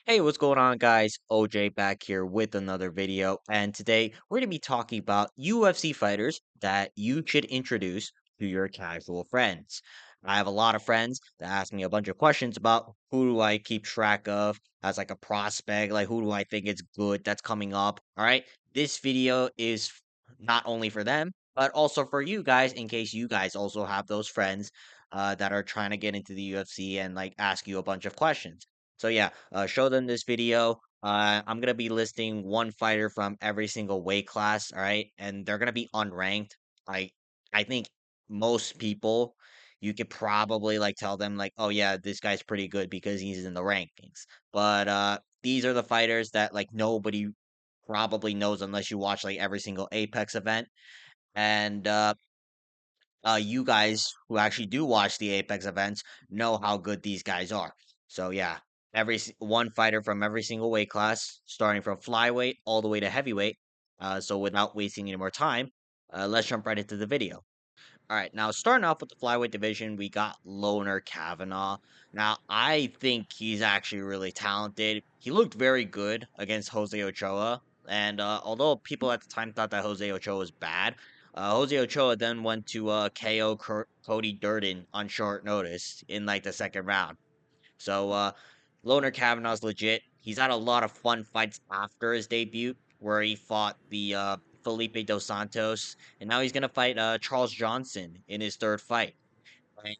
Hey, what's going on, guys? OJ back here with another video. And today we're going to be talking about UFC fighters that you should introduce to your casual friends. I have a lot of friends that ask me a bunch of questions about who do I keep track of as like a prospect, like who do I think is good that's coming up. All right. This video is not only for them, but also for you guys in case you guys also have those friends that are trying to get into the UFC and like ask you a bunch of questions. So yeah, show them this video. I'm gonna be listing one fighter from every single weight class, all right? And they're gonna be unranked. Like I think most people you could probably like tell them like, oh yeah, this guy's pretty good because he's in the rankings. But these are the fighters that like nobody probably knows unless you watch like every single Apex event. And you guys who actually do watch the Apex events know how good these guys are. So yeah, one fighter from every single weight class, starting from flyweight all the way to heavyweight. So without wasting any more time, let's jump right into the video. All right, now starting off with the flyweight division, we got Loner Kavanaugh. Now, I think he's actually really talented. He looked very good against Jose Ochoa, and although people at the time thought that Jose Ochoa was bad, Jose Ochoa then went to KO Cody Durden on short notice in like the second round. So Loner Kavanaugh's legit. He's had a lot of fun fights after his debut, where he fought the Felipe Dos Santos, and now he's gonna fight Charles Johnson in his third fight.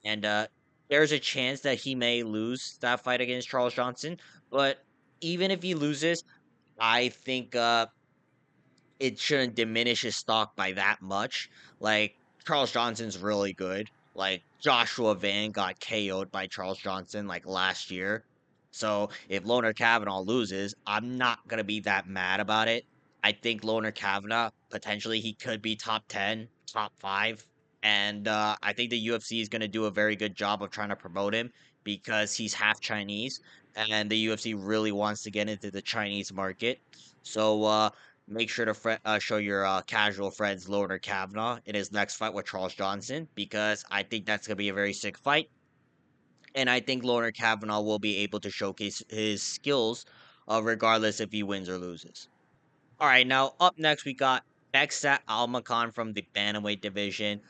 And there's a chance that he may lose that fight against Charles Johnson, but even if he loses, I think it shouldn't diminish his stock by that much. Like Charles Johnson's really good. Like Joshua Van got KO'd by Charles Johnson like last year. So if Loner Kavanaugh loses, I'm not gonna be that mad about it. I think Loner Kavanaugh potentially he could be top 10, top 5. And I think the UFC is gonna do a very good job of trying to promote him because he's half Chinese and the UFC really wants to get into the Chinese market. So make sure to show your casual friends Loner Kavanaugh in his next fight with Charles Johnson because I think that's gonna be a very sick fight, and I think Loner Kavanaugh will be able to showcase his skills, regardless if he wins or loses. All right, now up next we got Beksat Almakan from the bantamweight division.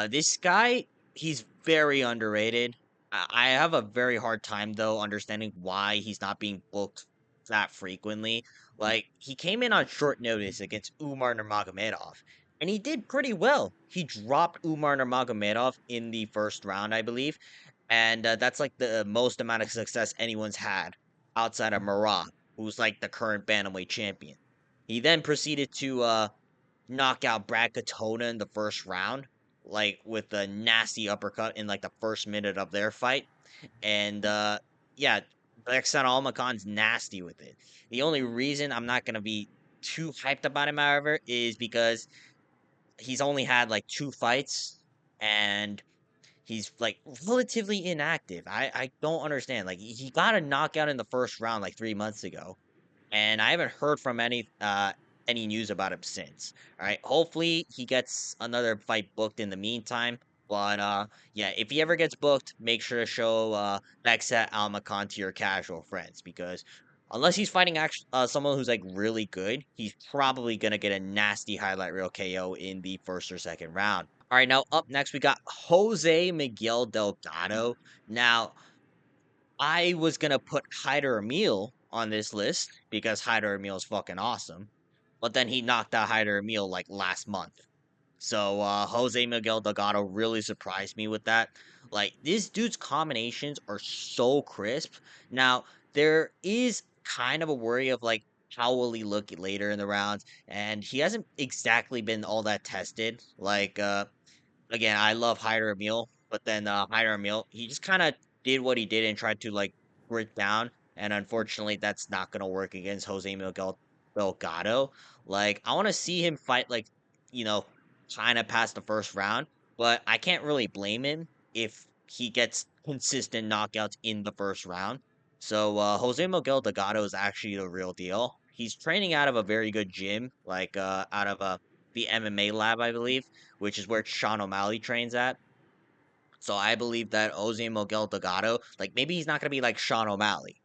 This guy, he's very underrated. I have a very hard time though understanding why he's not being booked that frequently. Like he came in on short notice against Umar Nurmagomedov, and he did pretty well. He dropped Umar Nurmagomedov in the first round, I believe, and that's like the most amount of success anyone's had outside of Marat, who's like the current bantamweight champion. He then proceeded to knock out Brad Katona in the first round, like with a nasty uppercut in like the first minute of their fight. And yeah, Alexander Almacon's nasty with it. The only reason I'm not gonna be too hyped about him, however, is because he's only had like two fights and he's like relatively inactive. I don't understand. Like he got a knockout in the first round like 3 months ago and I haven't heard from any news about him since. All right, hopefully he gets another fight booked in the meantime. But yeah, if he ever gets booked, make sure to show Beksat Almacan to your casual friends because unless he's fighting someone who's like really good, he's probably gonna get a nasty highlight reel KO in the first or second round. All right, now up next we got Jose Miguel Delgado. Now I was gonna put Hyder Emil on this list because Hyder Emil is fucking awesome, but then he knocked out Hyder Emil like last month. So Jose Miguel Delgado really surprised me with that. Like this dude's combinations are so crisp. Now there is kind of a worry of like how will he look later in the rounds, and he hasn't exactly been all that tested. Like again, I love Hyder Emil, but then Hyder Emil, he just kind of did what he did and tried to like grit down, and unfortunately, that's not gonna work against Jose Miguel Delgado. Like, I want to see him fight like you know, kind of past the first round, but I can't really blame him if he gets consistent knockouts in the first round. So Jose Miguel Delgado is actually the real deal. He's training out of a very good gym, like out of the MMA lab, I believe, which is where Sean O'Malley trains at. So I believe that Jose Miguel Delgado, like maybe he's not gonna be like Sean O'Malley,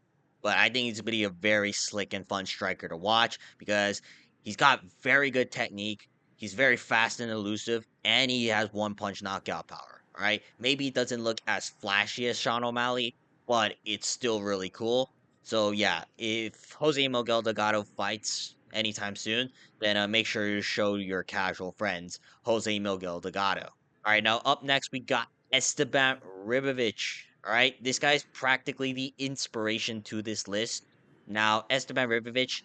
but I think he's gonna be a very slick and fun striker to watch because he's got very good technique. He's very fast and elusive, and he has one punch knockout power. All right. Maybe it doesn't look as flashy as Sean O'Malley, but it's still really cool. So yeah, if Jose Miguel Delgado fights anytime soon, then make sure to show your casual friends Jose Miguel Delgado. All right, now up next we got Esteban Ribovic. All right, this guy's practically the inspiration to this list. Now, Esteban Ribovic,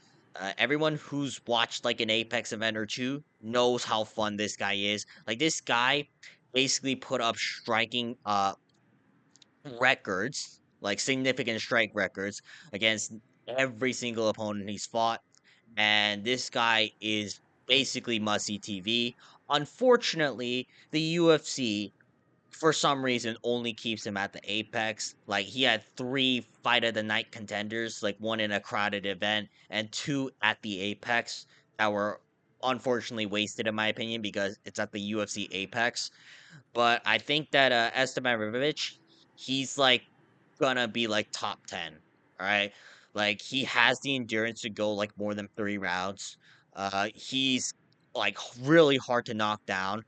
everyone who's watched like an Apex event or two knows how fun this guy is. Like this guy basically put up striking records, like significant strike records against every single opponent he's fought. And this guy is basically must see TV. Unfortunately, the UFC for some reason only keeps him at the apex. Like he had three fight of the night contenders, like one in a crowded event and two at the apex that were unfortunately wasted in my opinion because it's at the UFC apex. But I think that Esteban Ribovic, he's like gonna be like top 10. All right. Like he has the endurance to go like more than 3 rounds. He's like really hard to knock down.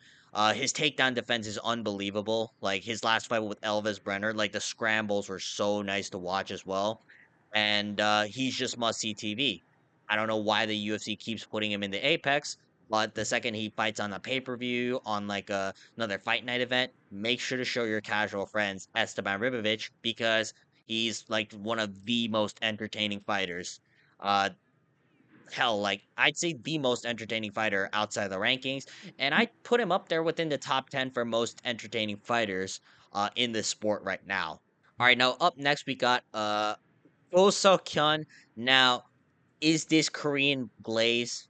His takedown defense is unbelievable. Like his last fight with Elvis Brenner, like the scrambles were so nice to watch as well. And he's just must see TV. I don't know why the UFC keeps putting him in the Apex, but the second he fights on a pay-per-view on like another fight night event, make sure to show your casual friends Esteban Ribovic because he's like one of the most entertaining fighters. Uh hell, like I'd say the most entertaining fighter outside the rankings, and I'd put him up there within the top 10 for most entertaining fighters in this sport right now. All right, now up next we got Oh Kyun. Now, is this Korean glaze?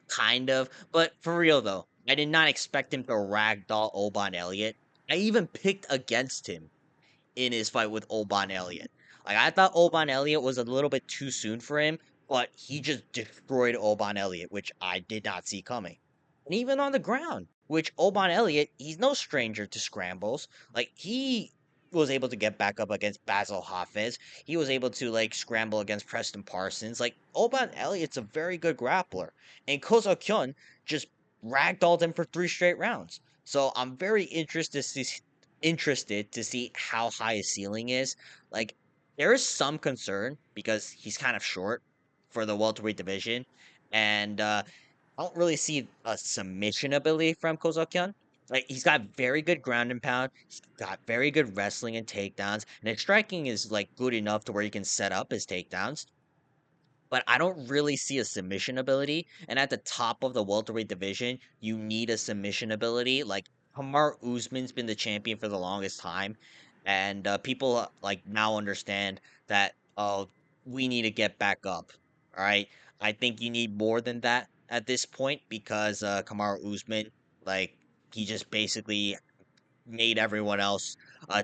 Kind of, but for real though, I did not expect him to ragdoll Oban Elliott. I even picked against him in his fight with Oban Elliott. Like I thought Oban Elliott was a little bit too soon for him, but he just destroyed Oban Elliott, which I did not see coming. And even on the ground, which Oban Elliott, he's no stranger to scrambles. Like he was able to get back up against Basil Hafez. He was able to like scramble against Preston Parsons. Like Oban Elliott's a very good grappler. And Kozo Kyun just ragdolled him for 3 straight rounds. So I'm very interested to see how high his ceiling is. Like, there is some concern because he's kind of short for the welterweight division, and I don't really see a submission ability from Kozakyan. Like, he's got very good ground and pound. He's got very good wrestling and takedowns, and his striking is like good enough to where he can set up his takedowns, but I don't really see a submission ability. And at the top of the welterweight division, you need a submission ability. Like Hamar Usman's been the champion for the longest time, and people like now understand that we need to get back up. All right, I think you need more than that at this point because Kamaru Usman, like he just basically made everyone else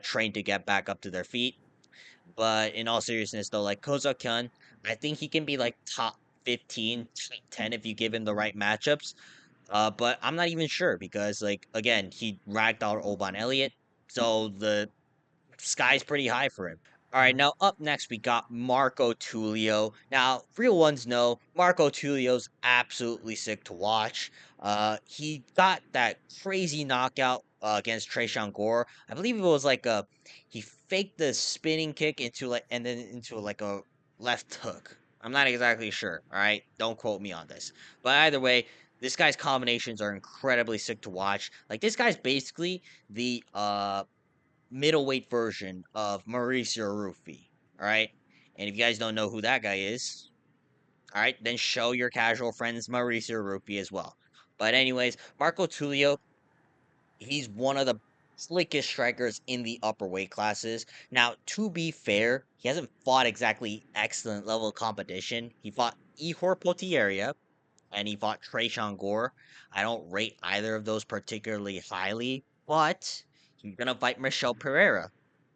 train to get back up to their feet. But in all seriousness, though, like Kozakyan, I think he can be like top 15, top 10 if you give him the right matchups. But I'm not even sure because, like, again, he ragged out Oban Elliott, so the sky's pretty high for him. All right, now up next we got Marco Tulio. Now, real ones know Marco Tulio's absolutely sick to watch. He got that crazy knockout against Trayshawn Gore. I believe it was like a he faked the spinning kick into like and then into like a left hook. I'm not exactly sure. All right, don't quote me on this. But either way, this guy's combinations are incredibly sick to watch. Like this guy's basically the middleweight version of Mauricio Rufy. All right. And if you guys don't know who that guy is, all right, then show your casual friends Mauricio Rufy as well. But anyways, Marco Tulio, he's one of the slickest strikers in the upper weight classes. Now, to be fair, he hasn't fought exactly excellent level competition. He fought Ihor Potieria and he fought Trayshawn Gore. I don't rate either of those particularly highly, but he's gonna fight Michel Pereira,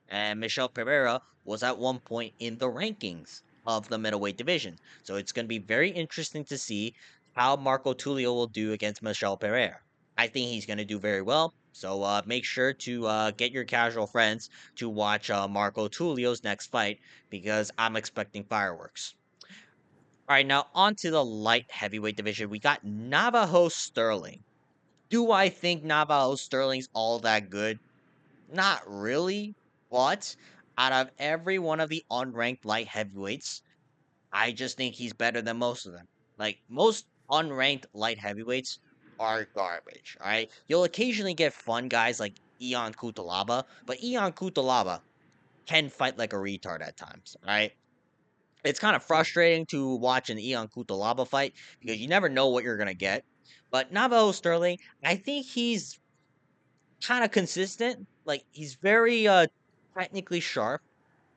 and Michel Pereira was at one point in the rankings of the middleweight division. So it's going to be very interesting to see how Marco Tulio will do against Michel Pereira. I think he's going to do very well. So make sure to get your casual friends to watch Marco Tulio's next fight because I'm expecting fireworks. All right, now on to the light heavyweight division. We got Navajo Sterling. Do I think Navajo Sterling's all that good? Not really, but out of every one of the unranked light heavyweights, I just think he's better than most of them. Like most unranked light heavyweights are garbage. All right, you'll occasionally get fun guys like Ion Kutalaba, but Ion Kutalaba can fight like a retard at times. All right, it's kind of frustrating to watch an Ion Kutalaba fight because you never know what you're gonna get. But Navajo Sterling, I think he's kind of consistent. Like he's very technically sharp.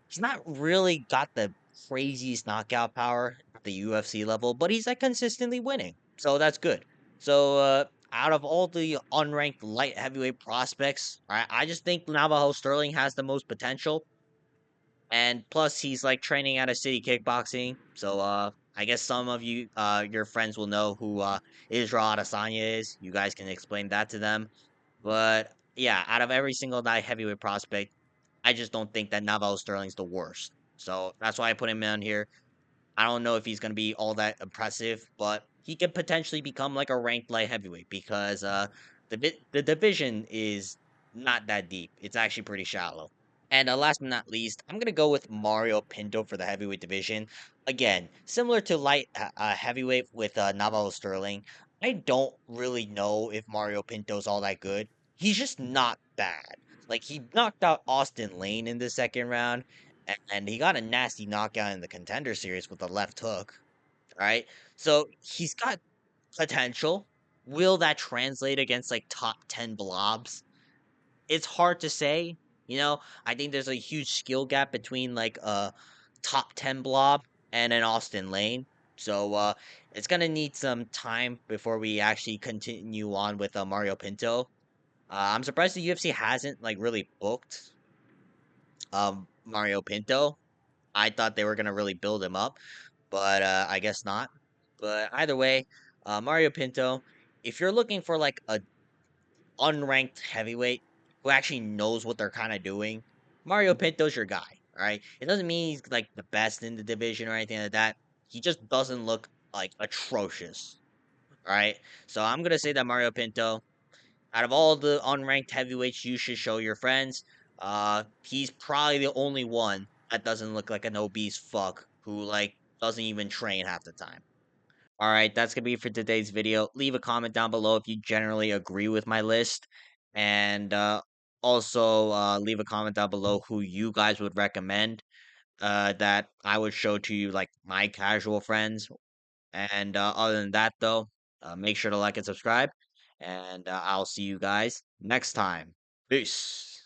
He's not really got the craziest knockout power at the UFC level, but he's like consistently winning. So that's good. So out of all the unranked light heavyweight prospects, I just think Navajo Sterling has the most potential. And plus he's like training at a city kickboxing. So I guess some of you your friends will know who Israel Adesanya is. You guys can explain that to them. But yeah, out of every single night heavyweight prospect, I just don't think that Navajo Sterling's the worst. So that's why I put him on here. I don't know if he's going to be all that impressive, but he could potentially become like a ranked light heavyweight because the division is not that deep. It's actually pretty shallow. And last but not least, I'm gonna go with Mario Pinto for the heavyweight division. Again, similar to light heavyweight with Navajo Sterling, I don't really know if Mario Pinto's all that good. He's just not bad. Like he knocked out Austin Lane in the second round, and he got a nasty knockout in the contender series with a left hook. Right, so he's got potential. Will that translate against like top 10 blobs? It's hard to say. I think there's a huge skill gap between like a top 10 blob and an Austin Lane. So it's gonna need some time before we actually continue on with Mario Pinto. I'm surprised the UFC hasn't like really booked Mario Pinto. I thought they were gonna really build him up, but I guess not. But either way, Mario Pinto, if you're looking for like a unranked heavyweight who actually knows what they're kind of doing, Mario Pinto's your guy. All right. It doesn't mean he's like the best in the division or anything like that. He just doesn't look like atrocious. All right. So I'm gonna say that Mario Pinto, out of all the unranked heavyweights you should show your friends, he's probably the only one that doesn't look like an obese fuck who like doesn't even train half the time. All right, that's gonna be it for today's video. Leave a comment down below if you generally agree with my list, and also leave a comment down below who you guys would recommend that I would show to you, like my casual friends. And other than that, though, make sure to like and subscribe, and I'll see you guys next time. Peace.